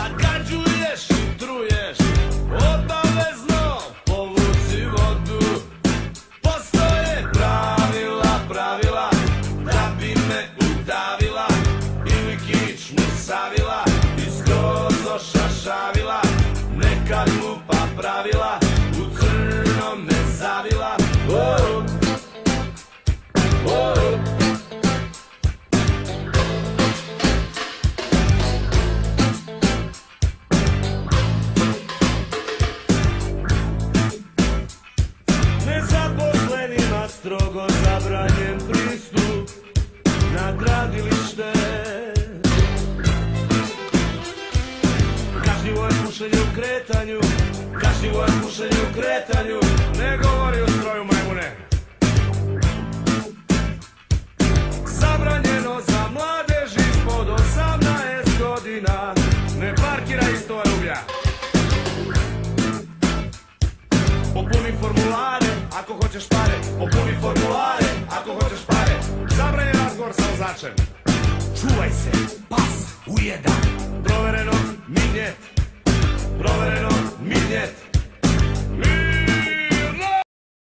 Zagađuješ i truješ, obavezno povuci vodu. Postoje pravila, pravila, da bi me udavila ili kičmu savila i skroz ošašavila. Neka glupa pravila u crno me zavila. Nezaposlenima strogo zabranjen pristup na gradilište. Kažnjivo je pušenje u kretanju, kažnjivo je pušenje u kretanju. Ne govori o stroju, majmune. Zabranjeno za mladež ispod 18 godina. Ne parkiraj isto rublja. Popuni formulare ako hoćeš pare, popuni formulare ako hoćeš pare. Zabranjen razgovor sa vozačem. Čuvaj se, pas ujedan. Provereno, minje,